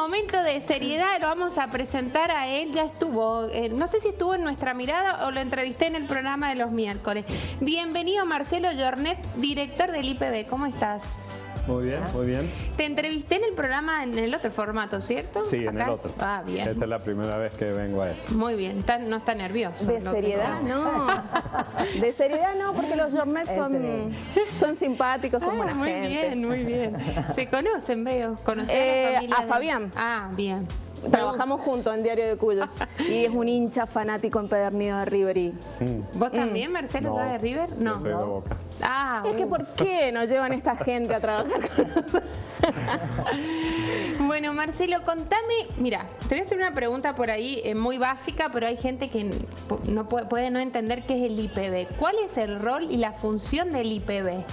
momento de seriedad, lo vamos a presentar a él. Ya estuvo, no sé si estuvo en Nuestra Mirada o lo entrevisté en el programa de los miércoles. Bienvenido Marcelo Jornet, director del IPB. ¿Cómo estás? Muy bien, muy bien. Te entrevisté en el programa en el otro formato, ¿cierto? Sí, en ¿Acá? el otro. Ah, bien. Esta es la primera vez que vengo a esto. Muy bien, no está nervioso. De seriedad no. De seriedad no, porque los Jornet son simpáticos, son buena muy gente. Bien, muy bien. ¿Se conocen, veo? ¿Conocen a la familia a Fabián. Ah, bien. Trabajamos juntos en Diario de Cuyo. Y es un hincha fanático empedernido de River. ¿Vos también, Marcelo, sos de River? No. Yo soy de Boca. Ah, Es que ¿por qué nos llevan esta gente a trabajar con nosotros? Bueno, Marcelo, contame, mira, te voy a hacer una pregunta por ahí muy básica, pero hay gente que no puede no entender qué es el IPB. ¿Cuál es el rol y la función del IPB?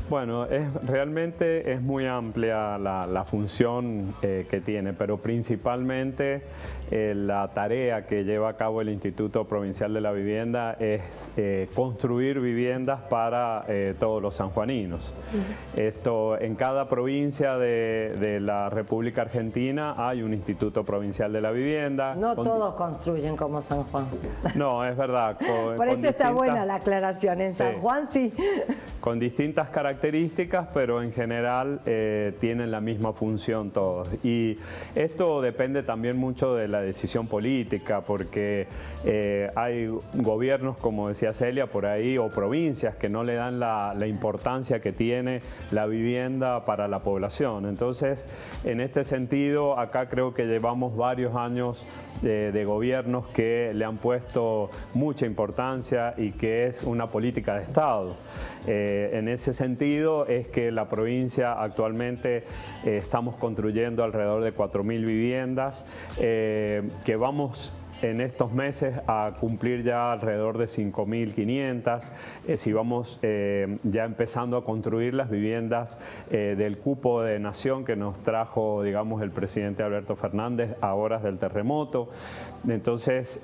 Bueno, realmente es muy amplia la función que tiene, pero principalmente la tarea que lleva a cabo el Instituto Provincial de la Vivienda es construir viviendas para todos los sanjuaninos. Esto, en cada provincia de la República Argentina hay un Instituto Provincial de la Vivienda. No todos construyen como San Juan. No, es verdad. Por eso está buena la aclaración. En San Juan sí. Con distintas características, pero en general tienen la misma función todos. Y esto depende también mucho de la decisión política, porque hay gobiernos, como decía Celia, por ahí, o provincias que no le dan la importancia que tiene la vivienda para la población. Entonces, en este sentido, acá creo que llevamos varios años de gobiernos que le han puesto mucha importancia y que es una política de Estado. En ese sentido es que la provincia actualmente estamos construyendo alrededor de 4.000 viviendas que vamos en estos meses a cumplir ya alrededor de 5.500, si vamos ya empezando a construir las viviendas del cupo de nación que nos trajo, digamos, el presidente Alberto Fernández a horas del terremoto. Entonces,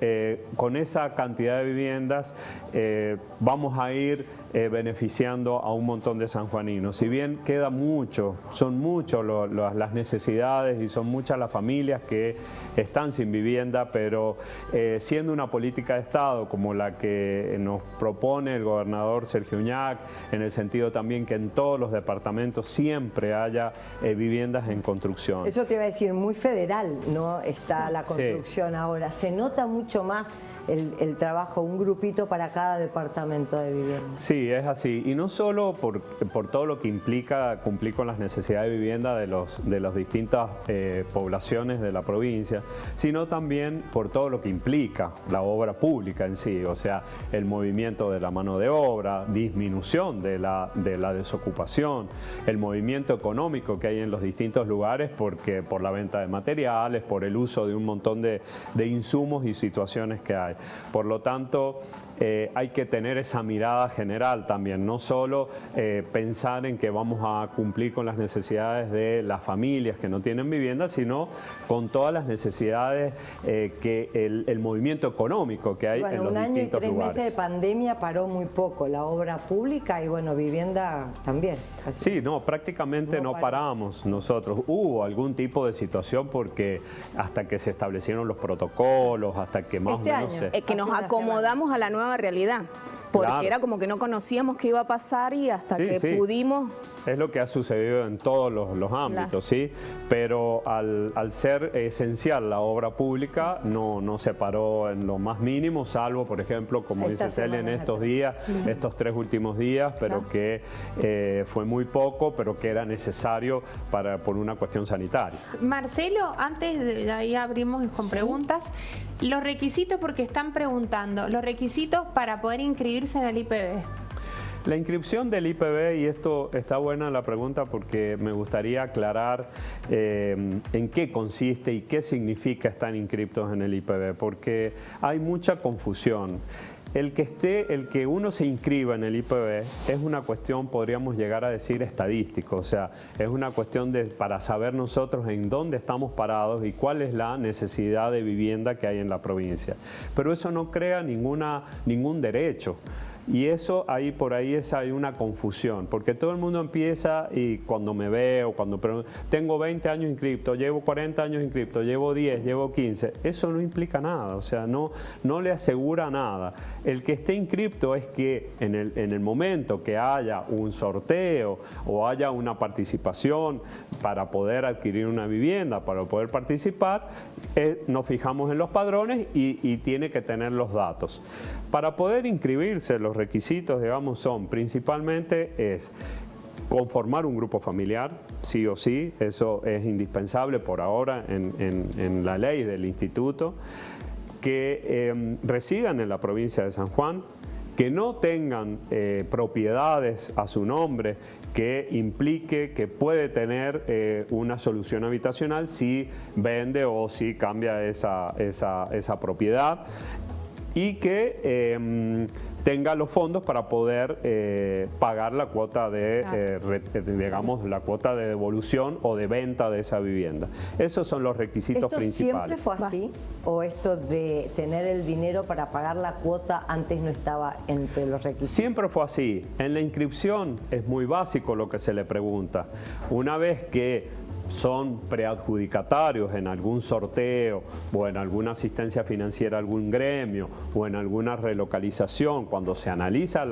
con esa cantidad de viviendas vamos a ir beneficiando a un montón de sanjuaninos. Si bien queda mucho, son muchas las necesidades y son muchas las familias que están sin vivienda, pero siendo una política de Estado como la que nos propone el gobernador Sergio Uñac, en el sentido también que en todos los departamentos siempre haya viviendas en construcción. Eso te iba a decir, muy federal, ¿no? Está la construcción Sí. ahora. Se nota mucho más el trabajo, un grupito para cada departamento de vivienda. Sí, es así. Y no solo por todo lo que implica cumplir con las necesidades de vivienda de las distintas poblaciones de la provincia, sino también por todo lo que implica la obra pública en sí, o sea, el movimiento de la mano de obra, disminución de la desocupación, el movimiento económico que hay en los distintos lugares porque por la venta de materiales, por el uso de un montón de insumos y situaciones que hay. Por lo tanto, hay que tener esa mirada general también, no solo pensar en que vamos a cumplir con las necesidades de las familias que no tienen vivienda, sino con todas las necesidades que el movimiento económico que hay en los distintos lugares. Un año y 3 meses de pandemia paró muy poco la obra pública y bueno, vivienda también. Así. Sí, no, prácticamente no paramos nosotros. Hubo algún tipo de situación porque hasta que se establecieron los protocolos, hasta que más o menos Es que nos acomodamos a la nueva realidad, porque era como que no conocíamos qué iba a pasar y hasta que pudimos... Es lo que ha sucedido en todos los ámbitos, ¿sí? Pero al ser esencial la obra pública, no se paró en lo más mínimo, salvo, por ejemplo, como dice Celia, en estos días, estos 3 últimos días, pero que fue muy poco, pero que era necesario por una cuestión sanitaria. Marcelo, antes de ahí abrimos con preguntas, los requisitos, porque están preguntando, los requisitos para poder inscribirse en el IPB. La inscripción del IPB, y esto está buena la pregunta porque me gustaría aclarar en qué consiste y qué significa estar inscriptos en el IPB, porque hay mucha confusión. El que uno se inscriba en el IPB es una cuestión, podríamos llegar a decir, estadístico, o sea, es una cuestión para saber nosotros en dónde estamos parados y cuál es la necesidad de vivienda que hay en la provincia. Pero eso no crea ningún derecho. Y eso por ahí hay una confusión, porque todo el mundo empieza y cuando me veo, cuando tengo 20 años inscripto, llevo 40 años inscripto, llevo 10, llevo 15, eso no implica nada, o sea, no le asegura nada. El que esté inscripto es que en el momento que haya un sorteo o haya una participación para poder adquirir una vivienda, para poder participar, nos fijamos en los padrones y tiene que tener los datos. Para poder inscribirse, los requisitos, digamos, son principalmente conformar un grupo familiar, sí o sí, eso es indispensable por ahora en la ley del instituto, que residan en la provincia de San Juan, que no tengan propiedades a su nombre, que implique que puede tener una solución habitacional si vende o si cambia esa propiedad, y que tenga los fondos para poder pagar la cuota digamos, la cuota de devolución o de venta de esa vivienda. Esos son los requisitos principales. ¿Siempre fue así? ¿O esto de tener el dinero para pagar la cuota antes no estaba entre los requisitos? Siempre fue así. En la inscripción es muy básico lo que se le pregunta. Una vez que son preadjudicatarios en algún sorteo o en alguna asistencia financiera a algún gremio o en alguna relocalización, cuando se analiza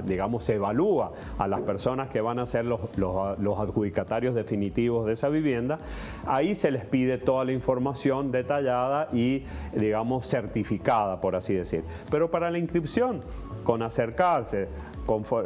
digamos, se evalúa a las personas que van a ser los adjudicatarios definitivos de esa vivienda, ahí se les pide toda la información detallada y, digamos, certificada, por así decir. Pero para la inscripción, con acercarse,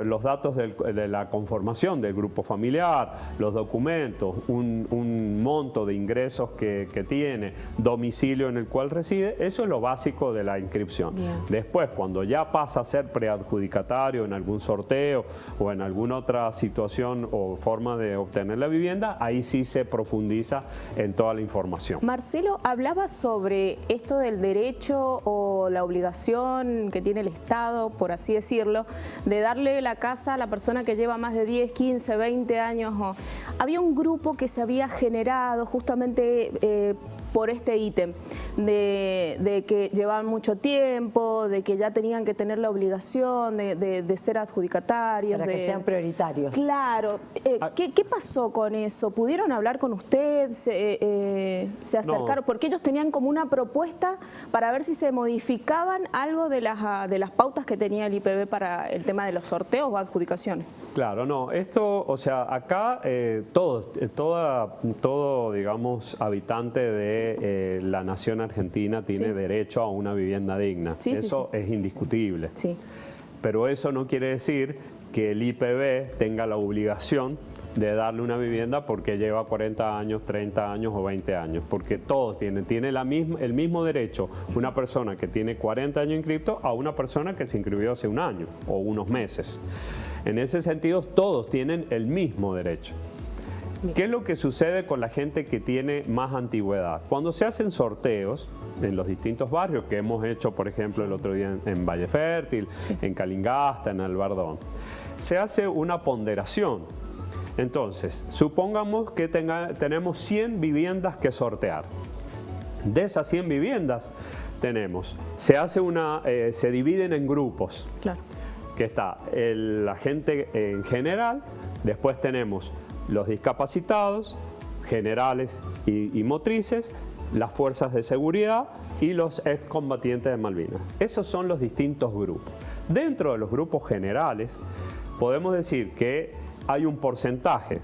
los datos de la conformación del grupo familiar, los documentos, un monto de ingresos que tiene, domicilio en el cual reside, eso es lo básico de la inscripción. Bien. Después, cuando ya pasa a ser preadjudicatario en algún sorteo o en alguna otra situación o forma de obtener la vivienda, ahí sí se profundiza en toda la información. Marcelo, hablaba sobre esto del derecho o la obligación que tiene el Estado, por así decirlo, de darle la casa a la persona que lleva más de 10, 15, 20 años. Había un grupo que se había generado justamente por este ítem, de que llevaban mucho tiempo, de que ya tenían que tener la obligación de ser adjudicatarios. Para que sean prioritarios. Claro. ¿Qué pasó con eso? ¿Pudieron hablar con usted? ¿Se acercaron? No. Porque ellos tenían como una propuesta para ver si se modificaban algo de las pautas que tenía el IPB para el tema de los sorteos o adjudicaciones. Claro, no, esto, o sea, acá todo, digamos, habitante de la nación argentina tiene derecho a una vivienda digna. Sí, eso es indiscutible. Sí. Pero eso no quiere decir que el IPB tenga la obligación de darle una vivienda porque lleva 40 años, 30 años o 20 años, porque todos tiene el mismo derecho una persona que tiene 40 años inscrito a una persona que se inscribió hace un año o unos meses. En ese sentido, todos tienen el mismo derecho. ¿Qué es lo que sucede con la gente que tiene más antigüedad? Cuando se hacen sorteos en los distintos barrios que hemos hecho, por ejemplo, el otro día en Valle Fértil, en Calingasta, en Albardón, se hace una ponderación. Entonces, supongamos que tenemos 100 viviendas que sortear. De esas 100 viviendas se dividen en grupos. Claro. Que está la gente en general, después tenemos los discapacitados, generales y motrices, las fuerzas de seguridad y los excombatientes de Malvinas. Esos son los distintos grupos. Dentro de los grupos generales, podemos decir que hay un porcentaje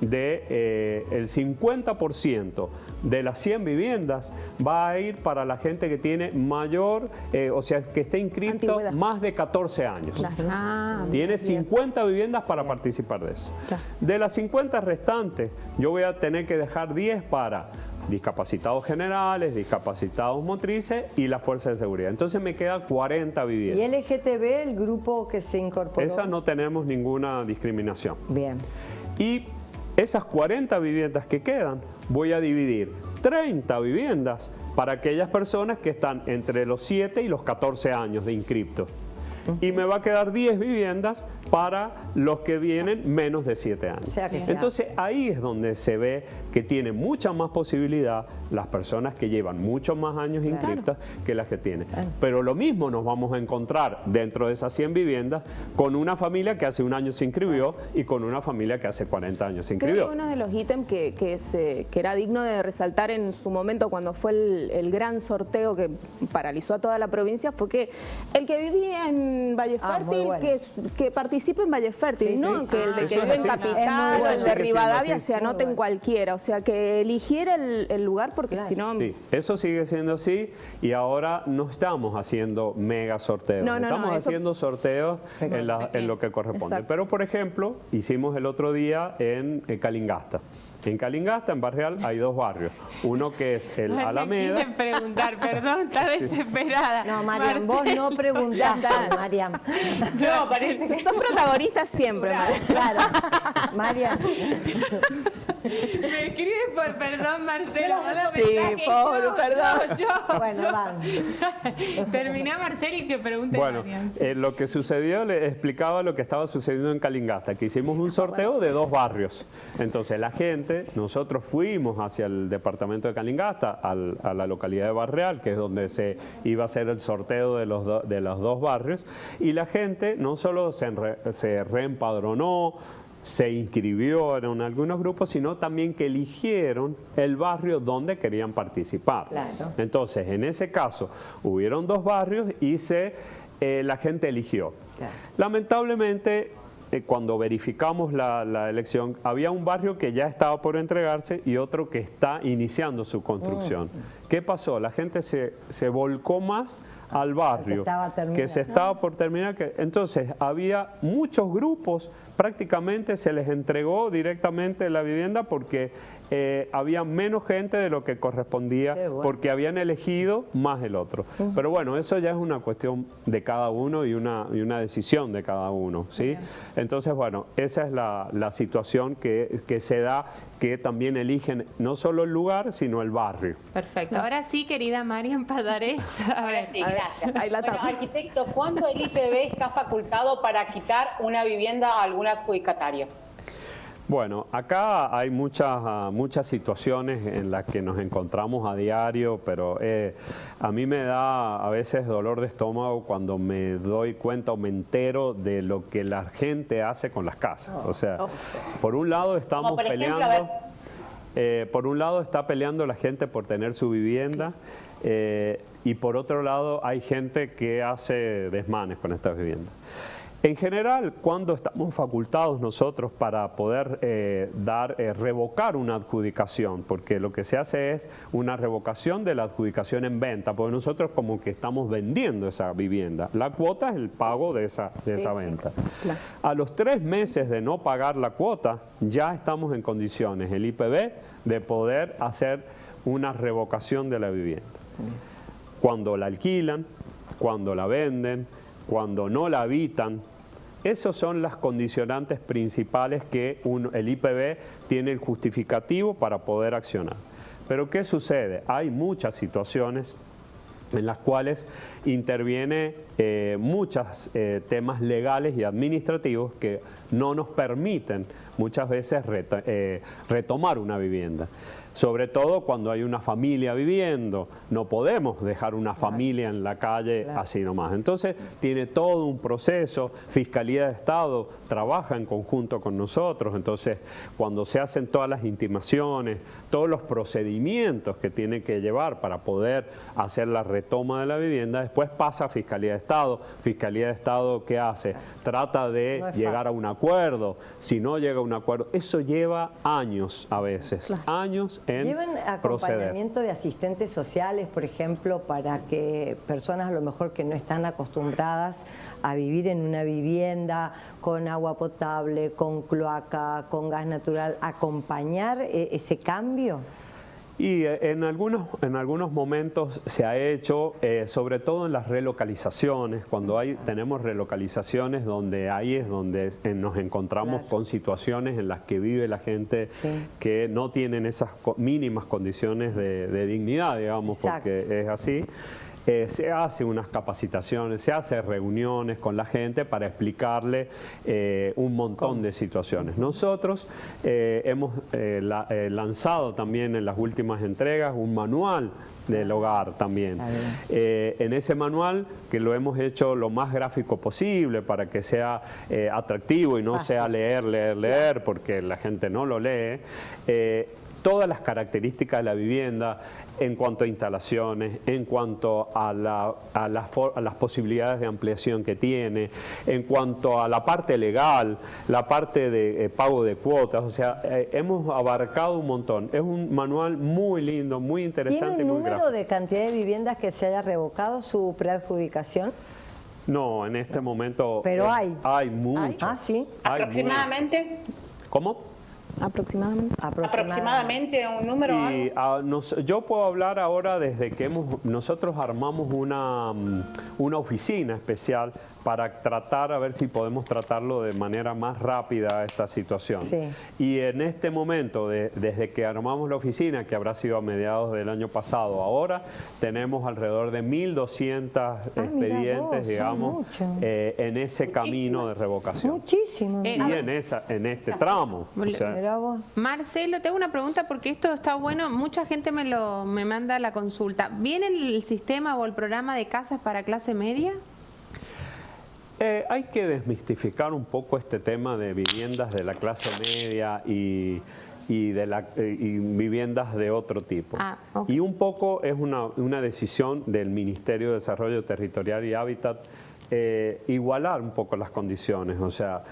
de el 50% de las 100 viviendas va a ir para la gente que tiene mayor, o sea, que esté inscrito Antigüedad. Más de 14 años. Claro. Tiene 50 viviendas para participar de eso. Claro. De las 50 restantes, yo voy a tener que dejar 10 para discapacitados generales, discapacitados motrices y la fuerza de seguridad. Entonces me queda 40 viviendas. ¿Y LGTB, el grupo que se incorporó? Esa no tenemos ninguna discriminación. Bien. Y esas 40 viviendas que quedan, voy a dividir 30 viviendas para aquellas personas que están entre los 7 y los 14 años de inscripto. y me va a quedar 10 viviendas para los que vienen menos de 7 años. O sea que Entonces ahí es donde se ve que tiene mucha más posibilidad las personas que llevan muchos más años inscritas que las que tienen. Pero lo mismo nos vamos a encontrar dentro de esas 100 viviendas con una familia que hace un año se inscribió y con una familia que hace 40 años se inscribió. Creo que uno de los ítems que era digno de resaltar en su momento cuando fue el gran sorteo que paralizó a toda la provincia fue que el que vivía en Valle Fértil, que participe en Valle Fértil, no que el de que vive en Capital o el de Rivadavia se anote en cualquiera, o sea que eligiera el lugar porque si no... Sí, eso sigue siendo así y ahora no estamos haciendo mega sorteos, estamos haciendo sorteos en lo que corresponde. Exacto. Pero por ejemplo, hicimos el otro día en Calingasta. En Calingasta, en Barreal, hay 2 barrios. Uno que es el Alameda. Me preguntar, perdón, está desesperada. No, Mariam, vos no preguntaste, Mariam. No, parece. Son protagonistas siempre, Mariam. Claro, Mariam. Me escribe por perdón, Marcelo. Sí, pobre, perdón. Bueno, van. Terminá, Marcelo, y que pregunte Bueno, Mariam. lo que sucedió, le explicaba lo que estaba sucediendo en Calingasta, que hicimos un sorteo de 2 barrios. Entonces la gente, nosotros fuimos hacia el departamento de Calingasta, a la localidad de Barreal, que es donde se iba a hacer el sorteo de los 2 barrios, y la gente no solo se reempadronó, se inscribió en algunos grupos, sino también que eligieron el barrio donde querían participar. Claro. Entonces, en ese caso, hubieron 2 barrios y la gente eligió. Claro. Lamentablemente, cuando verificamos la elección, había un barrio que ya estaba por entregarse y otro que está iniciando su construcción. ¿Qué pasó? La gente se volcó más al barrio que se estaba por terminar. Entonces había muchos grupos, prácticamente se les entregó directamente la vivienda porque había menos gente de lo que correspondía, porque habían elegido más el otro. Pero bueno, eso ya es una cuestión de cada uno y una decisión de cada uno, ¿sí? Entonces, bueno, esa es la situación que se da, que también eligen no solo el lugar, sino el barrio. Perfecto. Ahora sí, querida Mariam Padarés. A ver, Sí, gracias. ahí la Bueno, tapa. arquitecto, ¿cuándo el IPB está facultado para quitar una vivienda a algún adjudicatario? Bueno, acá hay muchas situaciones en las que nos encontramos a diario, pero a mí me da a veces dolor de estómago cuando me doy cuenta o me entero de lo que la gente hace con las casas. O sea, por un lado estamos Como por ejemplo, peleando... por un lado está peleando la gente por tener su vivienda y por otro lado hay gente que hace desmanes con estas viviendas. En general, cuando estamos facultados nosotros para poder revocar una adjudicación, porque lo que se hace es una revocación de la adjudicación en venta, porque nosotros como que estamos vendiendo esa vivienda. La cuota es el pago de esa venta. Claro. A los 3 meses de no pagar la cuota, ya estamos en condiciones, el IPB, de poder hacer una revocación de la vivienda. Cuando la alquilan, cuando la venden, cuando no la habitan, esas son las condicionantes principales que el IPB tiene el justificativo para poder accionar. Pero ¿qué sucede? Hay muchas situaciones en las cuales interviene muchos temas legales y administrativos que no nos permiten muchas veces retomar una vivienda. Sobre todo cuando hay una familia viviendo, no podemos dejar una familia en la calle así nomás. Entonces tiene todo un proceso, Fiscalía de Estado trabaja en conjunto con nosotros, entonces cuando se hacen todas las intimaciones, todos los procedimientos que tiene que llevar para poder hacer la retoma de la vivienda, después pasa a Fiscalía de Estado. Fiscalía de Estado, ¿qué hace? Trata de llegar a un acuerdo. Si no llega a un acuerdo, eso lleva años a veces, años en ¿Llevan proceder. acompañamiento de asistentes sociales, por ejemplo, para que personas a lo mejor que no están acostumbradas a vivir en una vivienda con agua potable, con cloaca, con gas natural, acompañar ese cambio? Y en algunos momentos se ha hecho, sobre todo en las relocalizaciones, cuando tenemos relocalizaciones donde ahí es donde nos encontramos con situaciones en las que vive la gente que no tienen esas mínimas condiciones de dignidad, digamos, porque es así. se hace unas capacitaciones, se hace reuniones con la gente para explicarle un montón de situaciones. Nosotros hemos lanzado también en las últimas entregas un manual del hogar también. En ese manual, que lo hemos hecho lo más gráfico posible para que sea atractivo y no sea leer, porque la gente no lo lee, todas las características de la vivienda en cuanto a instalaciones, en cuanto a las posibilidades de ampliación que tiene, en cuanto a la parte legal, la parte de pago de cuotas, o sea, hemos abarcado un montón. Es un manual muy lindo, muy interesante. ¿Tiene un y muy número gráfico. de cantidad de viviendas que se haya revocado su preadjudicación? No, en este momento... Pero hay. Hay muchos. Ah, sí. Hay Aproximadamente. muchos. ¿Cómo? Aproximadamente. Aproximadamente un número. Y yo puedo hablar ahora desde que nosotros armamos una oficina especial para tratar a ver si podemos tratarlo de manera más rápida esta situación. Sí. Y en este momento, desde que armamos la oficina, que habrá sido a mediados del año pasado, ahora tenemos alrededor de 1.200 expedientes, digamos, en ese camino de revocación. Muchísimo. Y en este tramo. O sea, Mirá vos. Marcelo, te hago una pregunta porque esto está bueno. Mucha gente me manda la consulta. ¿Viene el sistema o el programa de casas para clase media? Hay que desmistificar un poco este tema de viviendas de la clase media y viviendas de otro tipo. Ok. Y un poco es una decisión del Ministerio de Desarrollo Territorial y Hábitat igualar un poco las condiciones. O sea,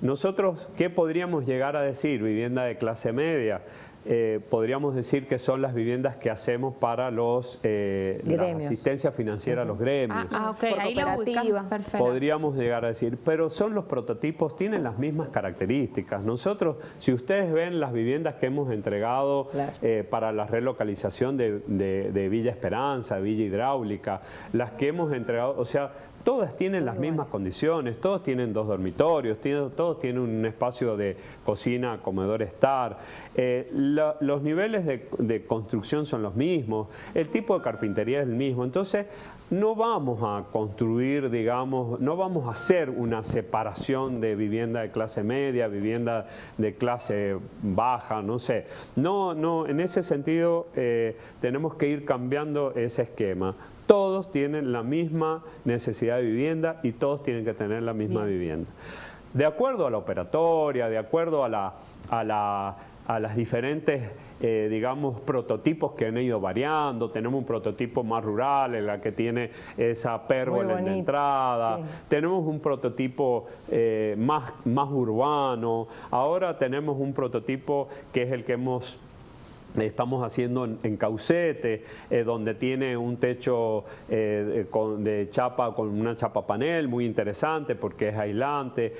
nosotros, ¿qué podríamos llegar a decir? Vivienda de clase media. Podríamos decir que son las viviendas que hacemos para la asistencia financiera a los gremios. Ok, ahí la ubicamos. Perfecto. Podríamos llegar a decir, pero son los prototipos, tienen las mismas características. Nosotros, si ustedes ven las viviendas que hemos entregado para la relocalización de Villa Esperanza, Villa Hidráulica, las que hemos entregado, o sea, todas tienen las mismas condiciones, todos tienen 2 dormitorios, todos tienen un espacio de cocina, comedor, estar. Los niveles de construcción son los mismos, el tipo de carpintería es el mismo. Entonces, no vamos a construir, digamos, no vamos a hacer una separación de vivienda de clase media, vivienda de clase baja, no sé. No, en ese sentido tenemos que ir cambiando ese esquema. Todos tienen la misma necesidad de vivienda y todos tienen que tener la misma vivienda. De acuerdo a la operatoria, de acuerdo a las diferentes, digamos, prototipos que han ido variando. Tenemos un prototipo más rural, en la que tiene esa pérgola en la entrada. Sí. Tenemos un prototipo más urbano. Ahora tenemos un prototipo que es el que estamos haciendo en Caucete, donde tiene un techo de chapa, con una chapa panel muy interesante porque es aislante.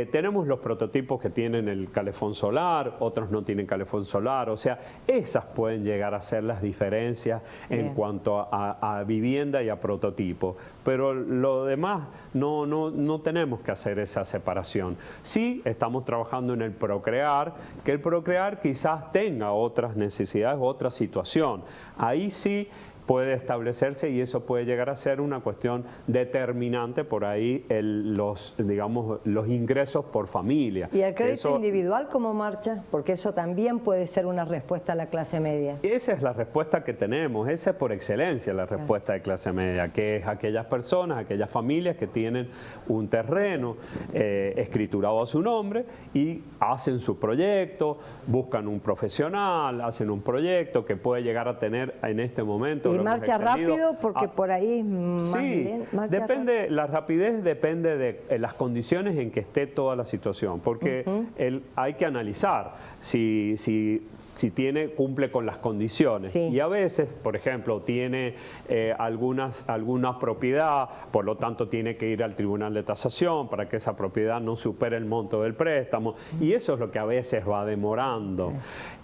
Tenemos los prototipos que tienen el calefón solar, otros no tienen calefón solar. O sea, esas pueden llegar a ser las diferencias en cuanto a vivienda y a prototipo. Pero lo demás no tenemos que hacer esa separación. Sí estamos trabajando en el Procrear, que el Procrear quizás tenga otras necesidades, otra situación. Ahí sí puede establecerse y eso puede llegar a ser una cuestión determinante por ahí los ingresos por familia. ¿Y el crédito individual cómo marcha? Porque eso también puede ser una respuesta a la clase media. Esa es la respuesta que tenemos, esa es por excelencia la respuesta de clase media, que es aquellas personas, aquellas familias que tienen un terreno escriturado a su nombre y hacen su proyecto, buscan un profesional, hacen un proyecto que puede llegar a tener en este momento. Y marcha rápido porque por ahí más bien, depende, la rapidez depende de las condiciones en que esté toda la situación, porque hay que analizar si cumple con las condiciones. Sí. Y a veces, por ejemplo, tiene alguna propiedad, por lo tanto tiene que ir al tribunal de tasación para que esa propiedad no supere el monto del préstamo. Y eso es lo que a veces va demorando.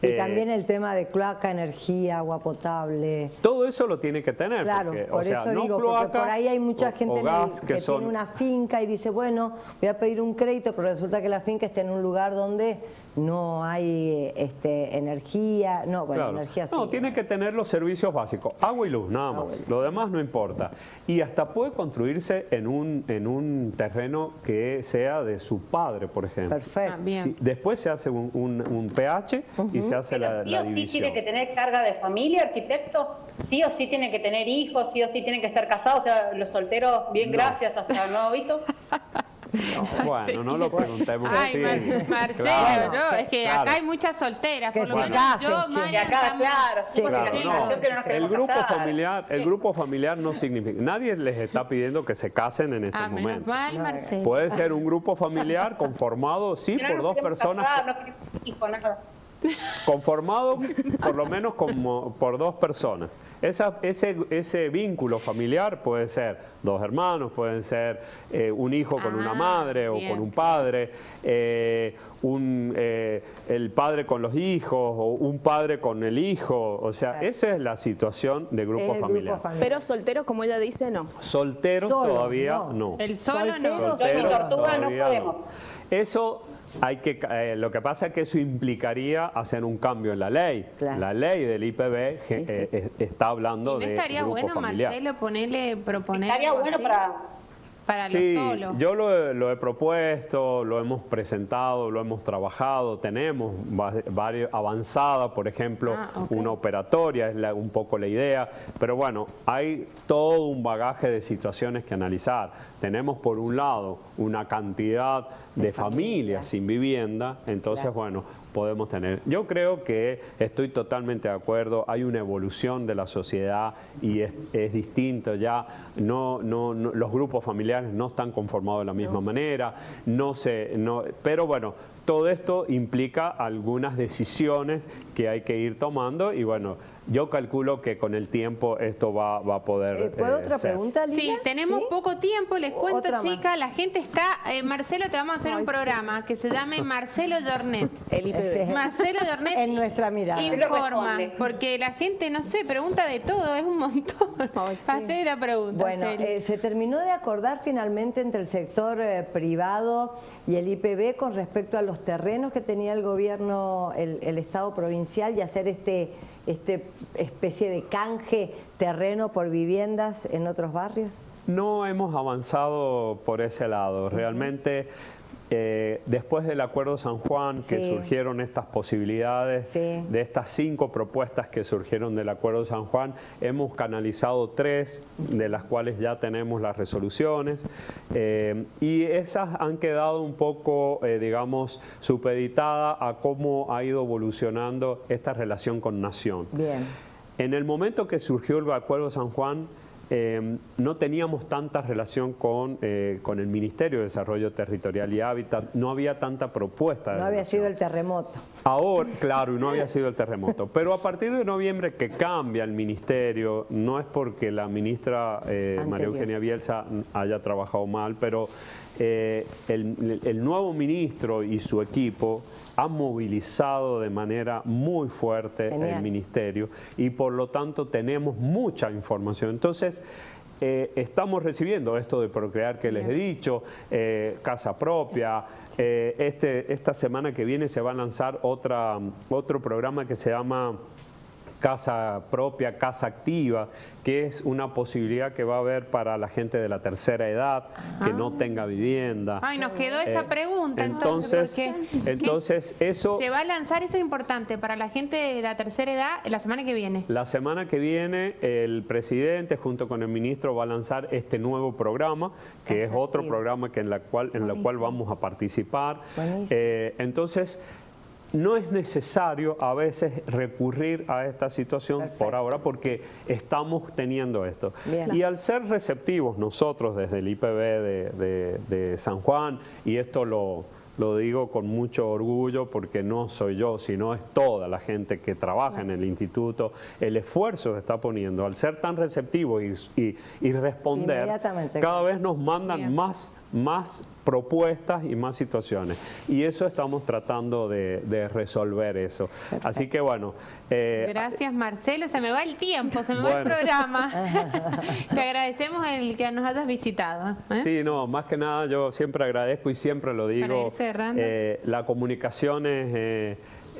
Y también el tema de cloaca, energía, agua potable. Todo eso lo tiene que tener. Claro, porque, por eso no digo, cloaca, porque por ahí hay mucha gente que tiene una finca y dice, bueno, voy a pedir un crédito, pero resulta que la finca está en un lugar donde no hay energía energía. No, bueno, Claro. energía sí. No, tiene que tener los servicios básicos, agua y luz, nada más. Lo demás no importa. Y hasta puede construirse en un terreno que sea de su padre, por ejemplo. Perfecto. Bien. Después se hace un pH y se hace Pero sí la o sí división. tiene que tener carga de familia, arquitecto, sí o sí tiene que tener hijos, sí o sí tienen que estar casados, o sea, los solteros, bien, No. gracias, hasta nuevo aviso. Bueno, no lo preguntemos Ay, así. Marcelo, Claro, no, es que claro. acá hay muchas solteras, Que por lo se menos casen, yo, che. Marian, Y acá, estamos- claro, Sí, porque Claro, la Sí, generación que no nos el queremos grupo casar. familiar, el grupo familiar no significa, nadie les está pidiendo que se casen en este Ah, menos momento. mal, Marcelo. Puede ser un grupo familiar conformado, sí, Que no por nos dos queremos personas, casar, no queremos hijos, nada. conformado por lo menos como por dos personas. Ese vínculo familiar puede ser dos hermanos, pueden ser un hijo con una madre o bien. con un padre, el padre con los hijos o un padre con el hijo. O sea, Claro. esa es la situación de grupo El familiar. grupo familiar. Pero solteros, como ella dice, no. Solteros Solo, todavía no. no. El solo no. Solteros, Solteros Sol y tortuga no todavía podemos. Eso hay que, lo que pasa es que eso implicaría hacer un cambio en la ley. Claro. La ley del IPB está hablando ¿Y no de estaría grupo bueno, familiar. Marcelo, proponer Estaría algo bueno así para Sí, los solos? yo lo he propuesto, lo hemos presentado, lo hemos trabajado, tenemos varios avanzadas, por ejemplo, Ok. una operatoria, es un poco la idea, pero bueno, hay todo un bagaje de situaciones que analizar. Tenemos por un lado una cantidad de familias sin vivienda, entonces Claro. bueno, podemos tener. Yo creo que estoy totalmente de acuerdo, hay una evolución de la sociedad y es distinto ya, los grupos familiares no están conformados de la misma manera, pero bueno, todo esto implica algunas decisiones que hay que ir tomando y bueno, yo calculo que con el tiempo esto va a poder ¿Puedo otra ser. pregunta, Lina? Sí, tenemos ¿Sí? poco tiempo, les cuento, Otra más. chicas, la gente está... Marcelo, te vamos a hacer un programa que se llame Marcelo Jornet. El IPB. Marcelo Jornet En nuestra mirada. informa, Responde. porque la gente, no sé, pregunta de todo, es un montón. Ay, sí. Hacé la pregunta, Bueno, Feli. se terminó de acordar finalmente entre el sector privado y el IPB con respecto a los terrenos que tenía el gobierno, el Estado provincial y hacer este especie de canje terreno por viviendas en otros barrios. No hemos avanzado por ese lado. Realmente, después del Acuerdo San Juan, que Sí. surgieron estas posibilidades, Sí. de estas 5 propuestas que surgieron del Acuerdo San Juan, hemos canalizado 3, de las cuales ya tenemos las resoluciones, y esas han quedado un poco, digamos, supeditadas a cómo ha ido evolucionando esta relación con Nación. Bien. En el momento que surgió el Acuerdo San Juan, no teníamos tanta relación con el Ministerio de Desarrollo Territorial y Hábitat, no había tanta propuesta. de No había relación. sido el terremoto. Ahora, claro, y no había sido el terremoto. Pero a partir de noviembre que cambia el ministerio, no es porque la ministra María Eugenia Bielsa haya trabajado mal, pero el nuevo ministro y su equipo han movilizado de manera muy fuerte Genial. el ministerio y por lo tanto tenemos mucha información. Entonces, estamos recibiendo esto de Procrear que les he dicho, casa propia. Esta semana que viene se va a lanzar otro programa que se llama Casa Propia, Casa Activa, que es una posibilidad que va a haber para la gente de la tercera edad que no tenga vivienda. Ay, nos quedó esa pregunta entonces, Entonces, eso... se va a lanzar, eso es importante, para la gente de la tercera edad la semana que viene. La semana que viene el presidente junto con el ministro va a lanzar este nuevo programa, que es otro programa en el cual vamos a participar. Entonces, no es necesario a veces recurrir a esta situación por ahora porque estamos teniendo esto. Bien. Y al ser receptivos nosotros desde el IPB de San Juan, y esto lo digo con mucho orgullo porque no soy yo, sino es toda la gente que trabaja en el instituto, el esfuerzo que está poniendo, al ser tan receptivos y responder, Inmediatamente. cada vez nos mandan Bien. más propuestas y más situaciones. Y eso estamos tratando de resolver eso. Así que bueno. Gracias, Marcelo. Se me va el tiempo, se me va el Bueno. programa. Te agradecemos el que nos hayas visitado. ¿eh? Sí, no, más que nada yo siempre agradezco y siempre lo digo. Para ir cerrando. La comunicación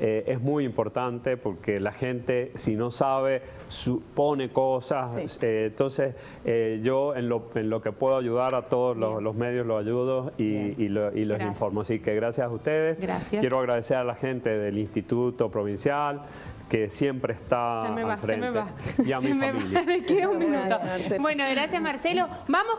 es muy importante porque la gente, si no sabe, supone cosas. Sí. Entonces, yo en lo que puedo ayudar a todos los medios los ayudo y los Gracias. informo. Así que gracias a ustedes. Gracias. Quiero agradecer a la gente del Instituto Provincial que siempre está Se me va, al frente. se me va. Y a mi Se me va, familia. me queda un minuto. Gracias, Marcelo. Bueno, gracias Marcelo. Vamos